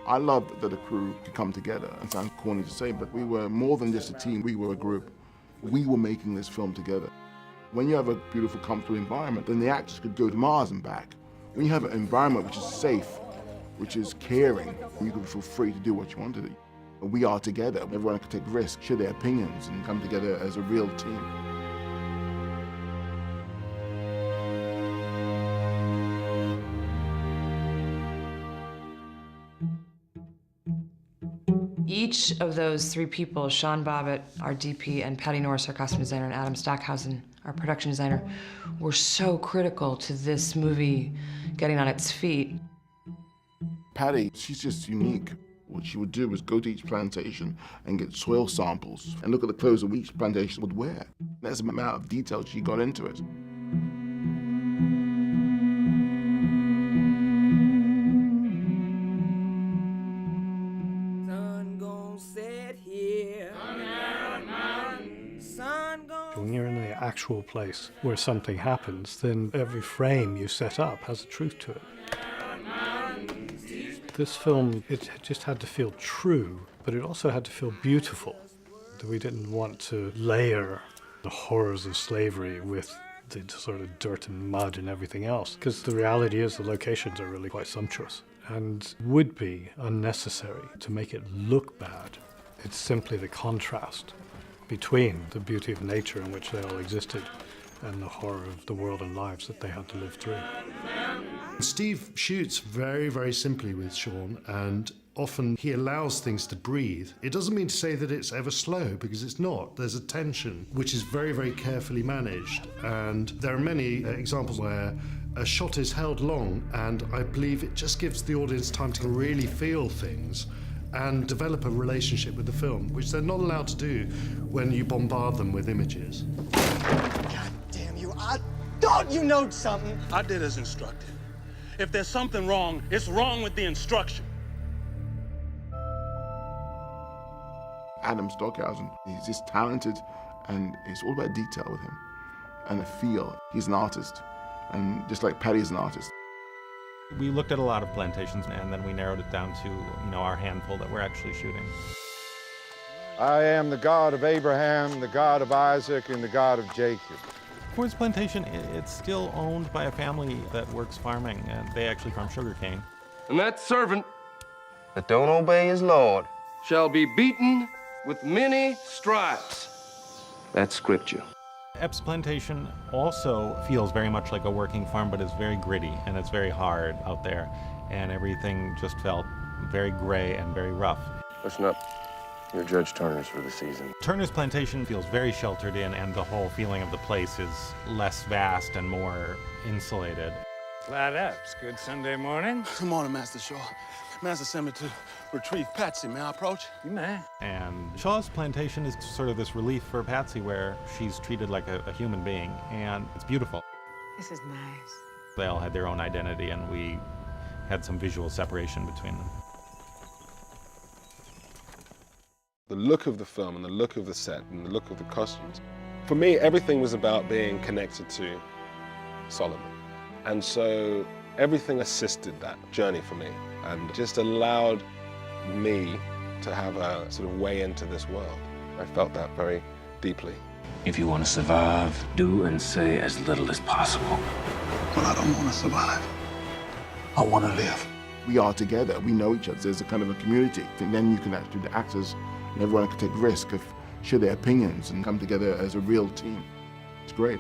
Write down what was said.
I loved that the crew could come together. It sounds corny to say, but we were more than just a team, we were a group. We were making this film together. When you have a beautiful, comfortable environment, then the actors could go to Mars and back. When you have an environment which is safe, which is caring, you can feel free to do what you want to do. We are together. Everyone can take risks, share their opinions, and come together as a real team. Each of those three people, Sean Bobbitt, our DP, and Patty Norris, our costume designer, and Adam Stockhausen, our production designer, were so critical to this movie getting on its feet. Patty, she's just unique. What she would do was go to each plantation and get soil samples and look at the clothes that each plantation would wear. That's the amount of detail she got into it. When you're in the actual place where something happens, then every frame you set up has a truth to it. This film, it just had to feel true, but it also had to feel beautiful. We didn't want to layer the horrors of slavery with the sort of dirt and mud and everything else, because the reality is the locations are really quite sumptuous and would be unnecessary to make it look bad. It's simply the contrast between the beauty of nature in which they all existed and the horror of the world and lives that they had to live through. Steve shoots very, very simply with Sean, and often he allows things to breathe. It doesn't mean to say that it's ever slow, because it's not. There's a tension which is very, very carefully managed, and there are many examples where a shot is held long, and I believe it just gives the audience time to really feel things and develop a relationship with the film, which they're not allowed to do when you bombard them with images. God damn you, I thought you know something. I did as instructed. If there's something wrong, it's wrong with the instruction. Adam Stockhausen, he's just talented, and it's all about detail with him and the feel. He's an artist, and just like Patty's an artist. We looked at a lot of plantations, and then we narrowed it down to, our handful that we're actually shooting. I am the God of Abraham, the God of Isaac, and the God of Jacob. Ford's Plantation, it's still owned by a family that works farming, and they actually farm sugarcane. And that servant that don't obey his Lord shall be beaten with many stripes. That's scripture. Epps Plantation also feels very much like a working farm, but it's very gritty, and it's very hard out there, and everything just felt very gray and very rough. Listen up. You're Judge Turner's for the season. Turner's Plantation feels very sheltered in, and the whole feeling of the place is less vast and more insulated. Glad Epps. Good Sunday morning. Good morning, Master Shaw. Master sent me to retrieve Patsy. May I approach? You may. And Shaw's Plantation is sort of this relief for Patsy, where she's treated like a human being, and it's beautiful. This is nice. They all had their own identity, and we had some visual separation between them. The look of the film and the look of the set and the look of the costumes. For me, everything was about being connected to Solomon. And so everything assisted that journey for me and just allowed me to have a sort of way into this world. I felt that very deeply. If you want to survive, do and say as little as possible. Well, I don't want to survive. I want to live. We are together. We know each other. There's a kind of a community. And then you can actually, the actors, and everyone can take risk of share their opinions and come together as a real team. It's great.